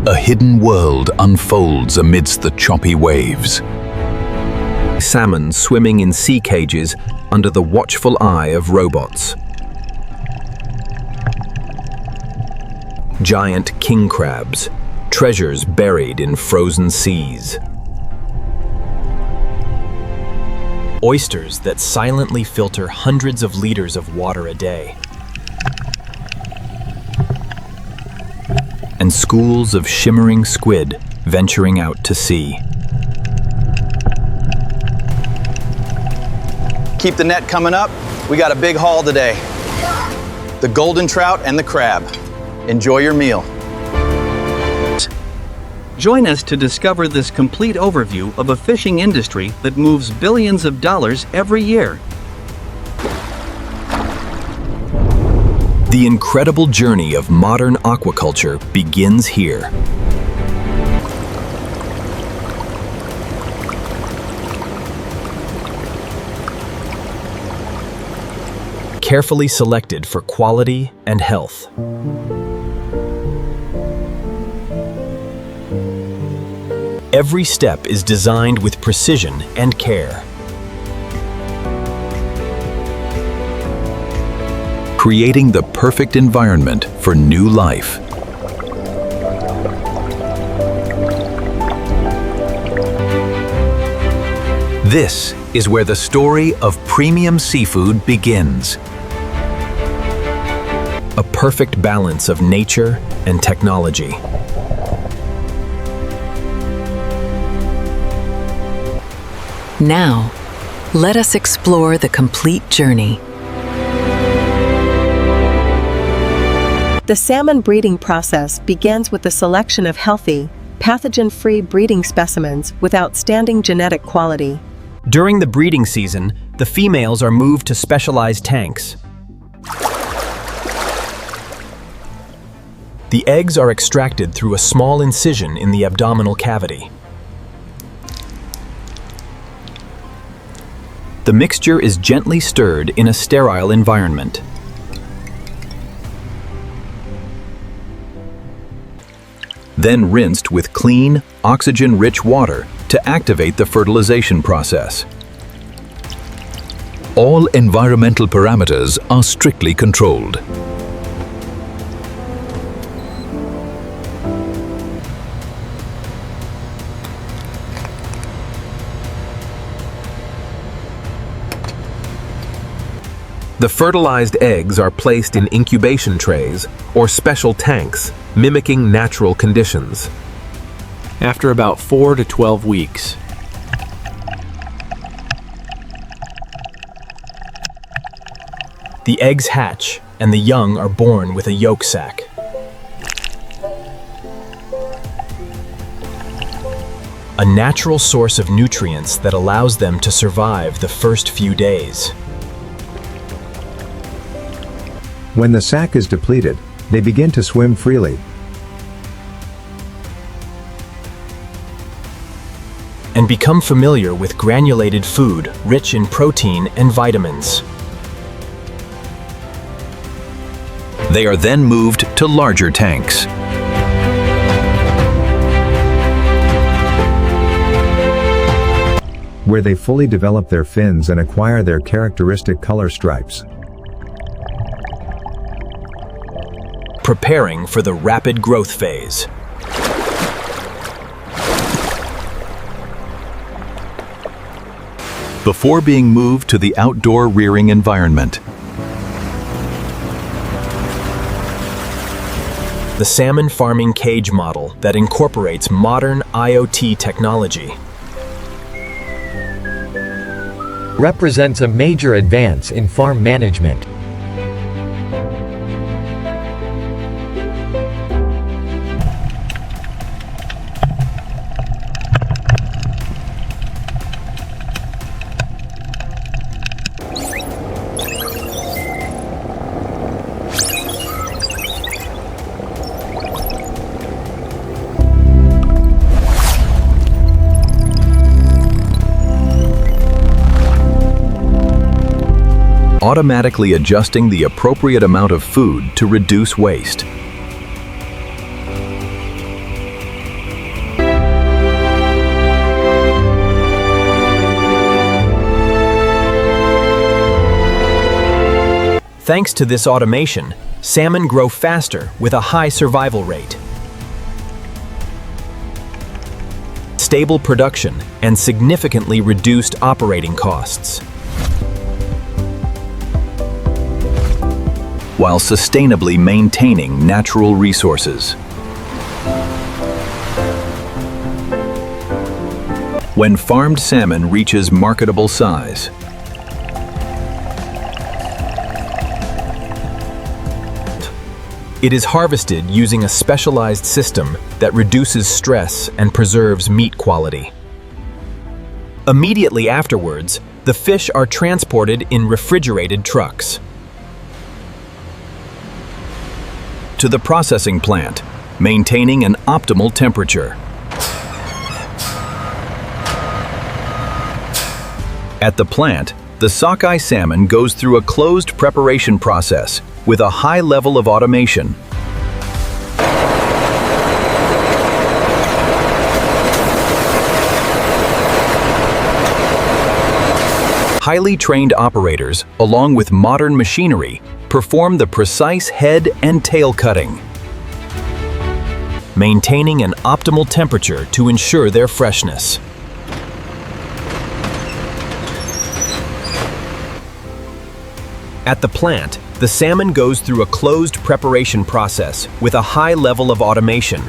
A hidden world unfolds amidst the choppy waves. Salmon swimming in sea cages under the watchful eye of robots. Giant king crabs, treasures buried in frozen seas. Oysters that silently filter hundreds of liters of water a day. And schools of shimmering squid venturing out to sea. Keep the net coming up. We got a big haul today. The golden trout and the crab. Enjoy your meal. Join us to discover this complete overview of a fishing industry that moves billions of dollars every year. The incredible journey of modern aquaculture begins here. Carefully selected for quality and health. Every step is designed with precision and care. Creating the perfect environment for new life. This is where the story of premium seafood begins. A perfect balance of nature and technology. Now, let us explore the complete journey. The salmon breeding process begins with the selection of healthy, pathogen-free breeding specimens with outstanding genetic quality. During the breeding season, the females are moved to specialized tanks. The eggs are extracted through a small incision in the abdominal cavity. The mixture is gently stirred in a sterile environment. Then rinsed with clean, oxygen-rich water to activate the fertilization process. All environmental parameters are strictly controlled. The fertilized eggs are placed in incubation trays or special tanks, mimicking natural conditions. After about 4 to 12 weeks, the eggs hatch and the young are born with a yolk sac. A natural source of nutrients that allows them to survive the first few days. When the sac is depleted, they begin to swim freely. And become familiar with granulated food rich in protein and vitamins. They are then moved to larger tanks. Where they fully develop their fins and acquire their characteristic color stripes. Preparing for the rapid growth phase. Before being moved to the outdoor rearing environment. The salmon farming cage model that incorporates modern IoT technology. Represents a major advance in farm management. Automatically adjusting the appropriate amount of food to reduce waste. Thanks to this automation, salmon grow faster with a high survival rate. Stable production and significantly reduced operating costs, while sustainably maintaining natural resources. When farmed salmon reaches marketable size, it is harvested using a specialized system that reduces stress and preserves meat quality. Immediately afterwards, the fish are transported in refrigerated trucks to the processing plant, maintaining an optimal temperature. At the plant, the sockeye salmon goes through a closed preparation process with a high level of automation. Highly trained operators, along with modern machinery, perform the precise head and tail cutting, maintaining an optimal temperature to ensure their freshness. At the plant, the salmon goes through a closed preparation process with a high level of automation.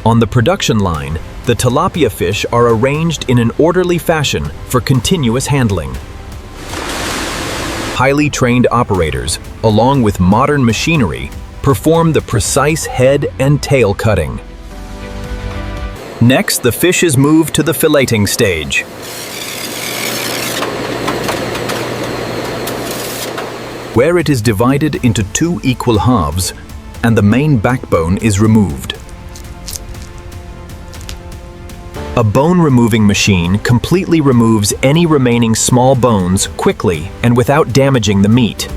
On the production line, the tilapia fish are arranged in an orderly fashion for continuous handling. Highly trained operators, along with modern machinery, perform the precise head and tail cutting. Next, the fish is moved to the filleting stage. Where it is divided into 2 equal halves, and the main backbone is removed. A bone-removing machine completely removes any remaining small bones quickly and without damaging the meat.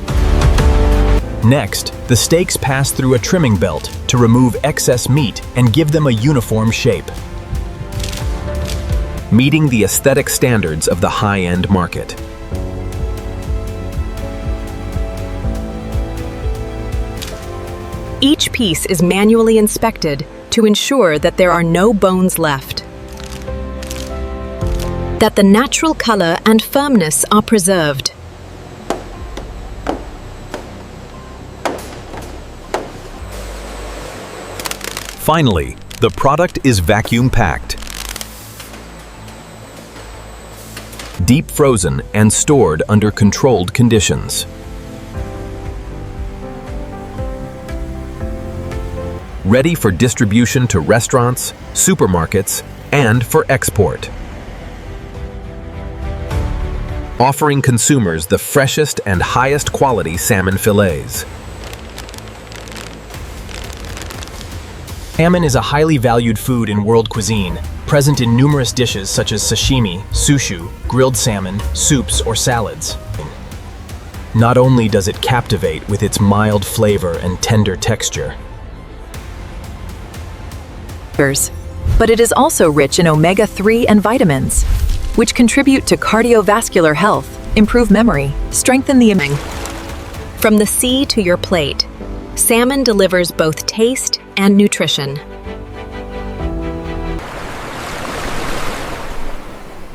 Next, the steaks pass through a trimming belt to remove excess meat and give them a uniform shape, meeting the aesthetic standards of the high-end market. Each piece is manually inspected to ensure that there are no bones left, that the natural color and firmness are preserved. Finally, the product is vacuum packed, deep frozen and stored under controlled conditions. Ready for distribution to restaurants, supermarkets, and for export. Offering consumers the freshest and highest quality salmon fillets. Salmon is a highly valued food in world cuisine, present in numerous dishes such as sashimi, sushi, grilled salmon, soups, or salads. Not only does it captivate with its mild flavor and tender texture, but it is also rich in omega-3 and vitamins, which contribute to cardiovascular health, improve memory, strengthen the immune. From the sea to your plate, salmon delivers both taste and nutrition.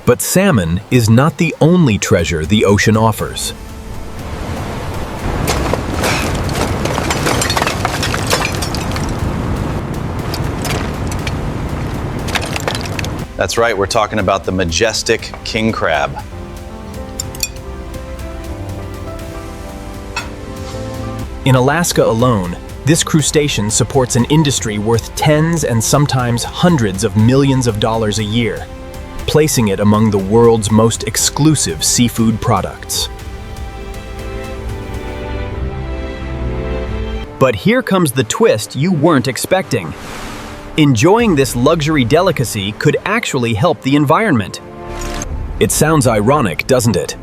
But salmon is not the only treasure the ocean offers. That's right, we're talking about the majestic king crab. in Alaska alone, this crustacean supports an industry worth tens and sometimes hundreds of millions of dollars a year, placing it among the world's most exclusive seafood products. But here comes the twist you weren't expecting. Enjoying this luxury delicacy could actually help the environment. It sounds ironic, doesn't it?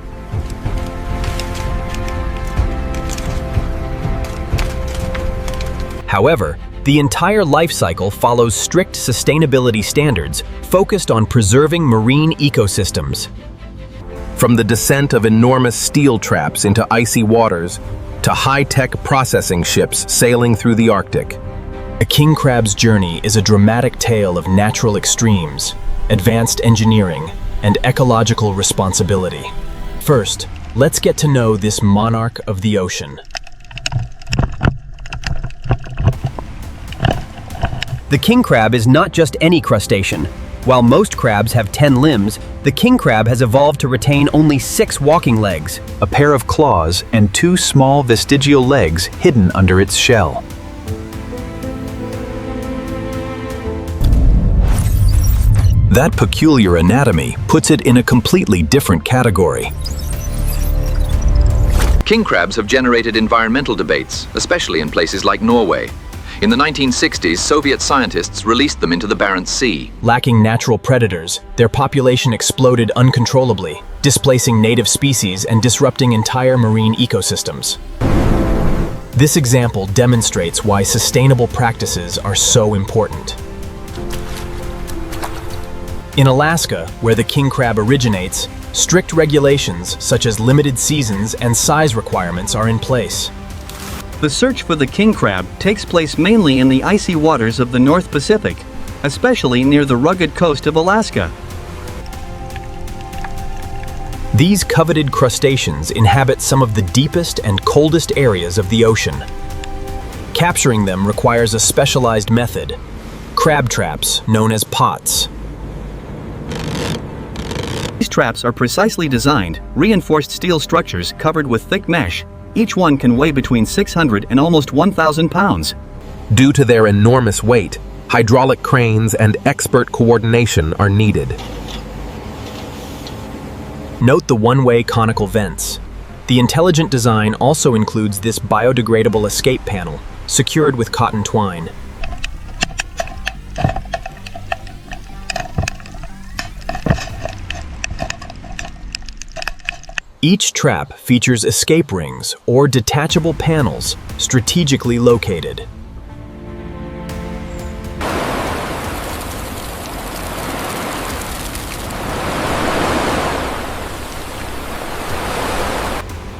However, the entire life cycle follows strict sustainability standards focused on preserving marine ecosystems. From the descent of enormous steel traps into icy waters to high-tech processing ships sailing through the Arctic. A king crab's journey is a dramatic tale of natural extremes, advanced engineering, and ecological responsibility. First, let's get to know this monarch of the ocean. The king crab is not just any crustacean. While most crabs have 10 limbs, the king crab has evolved to retain only 6 walking legs, A pair of claws and 2 small vestigial legs hidden under its shell. That peculiar anatomy puts it in a completely different category. King crabs have generated environmental debates, especially in places like Norway. In the 1960s, Soviet scientists released them into the Barents Sea. Lacking natural predators, their population exploded uncontrollably, displacing native species and disrupting entire marine ecosystems. This example demonstrates why sustainable practices are so important. In Alaska, where the king crab originates, strict regulations such as limited seasons and size requirements are in place. The search for the king crab takes place mainly in the icy waters of the North Pacific, especially near the rugged coast of Alaska. These coveted crustaceans inhabit some of the deepest and coldest areas of the ocean. Capturing them requires a specialized method, crab traps known as pots. These traps are precisely designed, reinforced steel structures covered with thick mesh. Each one can weigh between 600 and almost 1,000 pounds. Due to their enormous weight, hydraulic cranes and expert coordination are needed. Note the one-way conical vents. The intelligent design also includes this biodegradable escape panel, secured with cotton twine. Each trap features escape rings or detachable panels strategically located.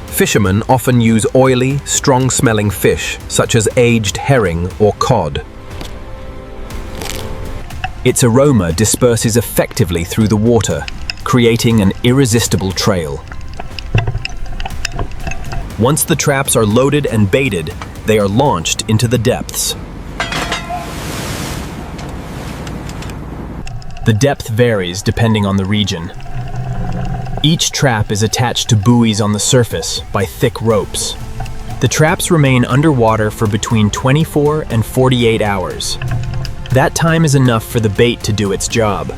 Fishermen often use oily, strong-smelling fish, such as aged herring or cod. Its aroma disperses effectively through the water, creating an irresistible trail. Once the traps are loaded and baited, they are launched into the depths. The depth varies depending on the region. Each trap is attached to buoys on the surface by thick ropes. The traps remain underwater for between 24 and 48 hours. That time is enough for the bait to do its job.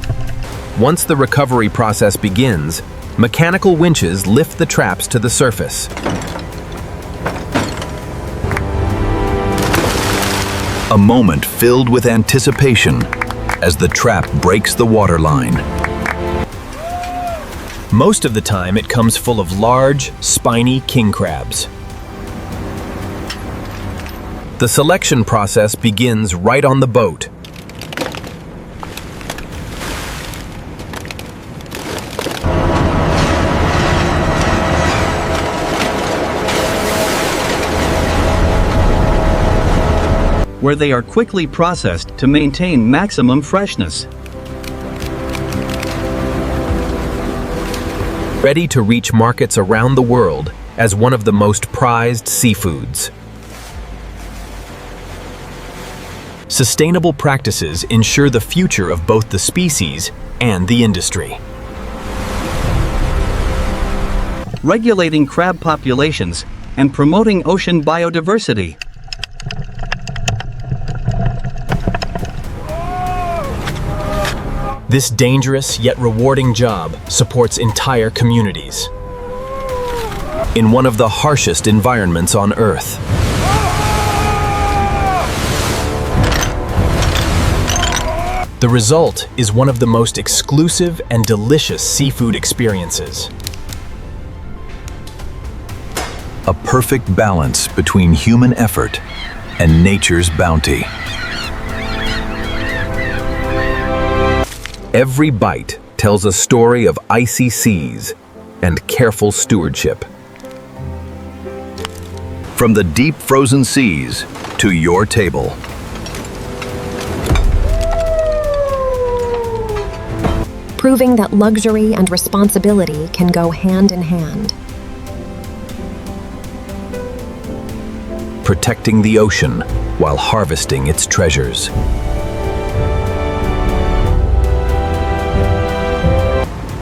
Once the recovery process begins, mechanical winches lift the traps to the surface. A moment filled with anticipation as the trap breaks the waterline. Most of the time, it comes full of large, spiny king crabs. The selection process begins right on the boat. Where they are quickly processed to maintain maximum freshness. Ready to reach markets around the world as one of the most prized seafoods. Sustainable practices ensure the future of both the species and the industry. Regulating crab populations and promoting ocean biodiversity. This dangerous yet rewarding job supports entire communities. In one of the harshest environments on Earth. The result is one of the most exclusive and delicious seafood experiences. A perfect balance between human effort and nature's bounty. Every bite tells a story of icy seas and careful stewardship. From From the deep frozen seas to your table. Proving that luxury and responsibility can go hand in hand. Protecting the ocean while harvesting its treasures.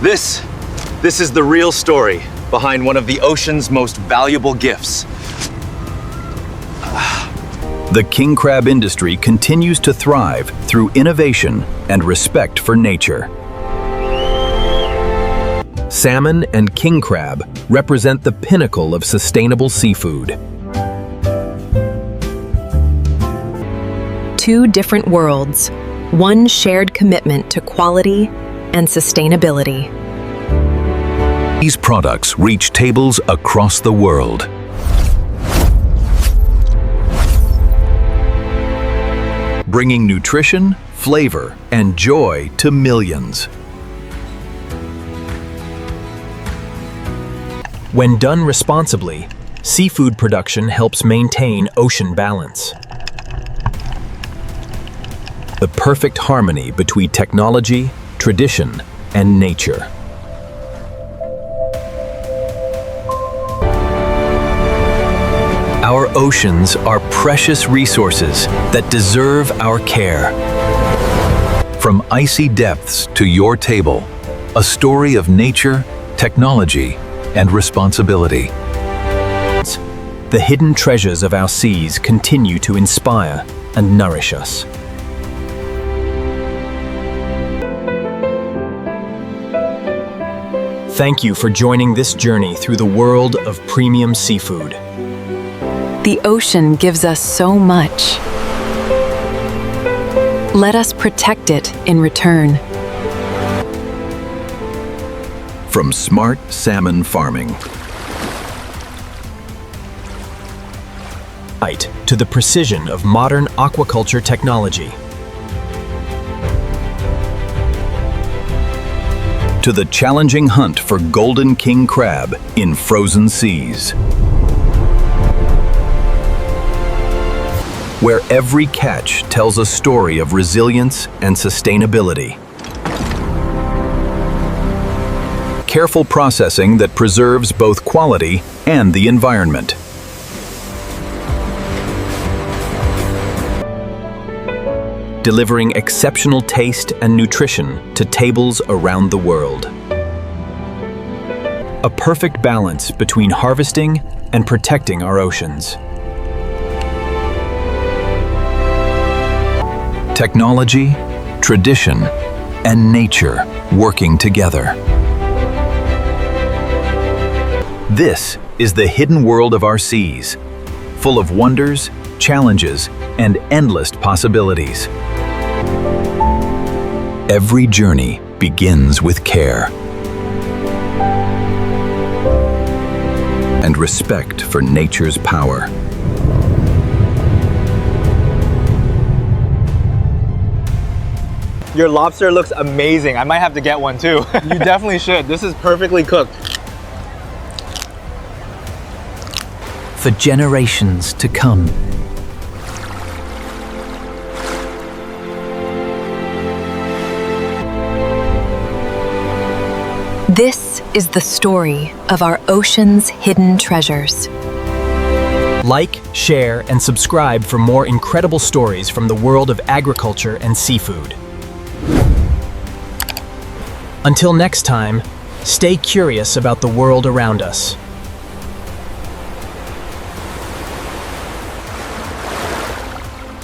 This is the real story behind one of the ocean's most valuable gifts. The king crab industry continues to thrive through innovation and respect for nature. Salmon and king crab represent the pinnacle of sustainable seafood. Two different worlds, one shared commitment to quality and sustainability. These products reach tables across the world. Bringing nutrition, flavor, and joy to millions. When done responsibly, seafood production helps maintain ocean balance. The perfect harmony between technology, tradition, and nature. Our oceans are precious resources that deserve our care. From icy depths to your table, a story of nature, technology, and responsibility. The hidden treasures of our seas continue to inspire and nourish us. Thank you for joining this journey through the world of premium seafood. The ocean gives us so much. Let us protect it in return. From smart salmon farming to the precision of modern aquaculture technology. To the challenging hunt for golden king crab in frozen seas. Where every catch tells a story of resilience and sustainability. Careful processing that preserves both quality and the environment. Delivering exceptional taste and nutrition to tables around the world. A perfect balance between harvesting and protecting our oceans. Technology, tradition, and nature working together. This is the hidden world of our seas, full of wonders, challenges, and endless possibilities. Every journey begins with care and respect for nature's power. Your lobster looks amazing. I might have to get one too. You definitely should. This is perfectly cooked. For generations to come. This is the story of our ocean's hidden treasures. Like, share, and subscribe for more incredible stories from the world of agriculture and seafood. Until next time, stay curious about the world around us.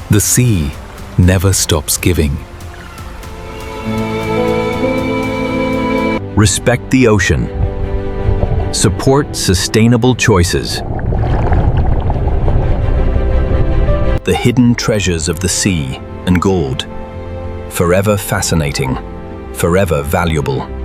The sea never stops giving. Respect the ocean. Support sustainable choices. The hidden treasures of the sea and gold. Forever fascinating, forever valuable.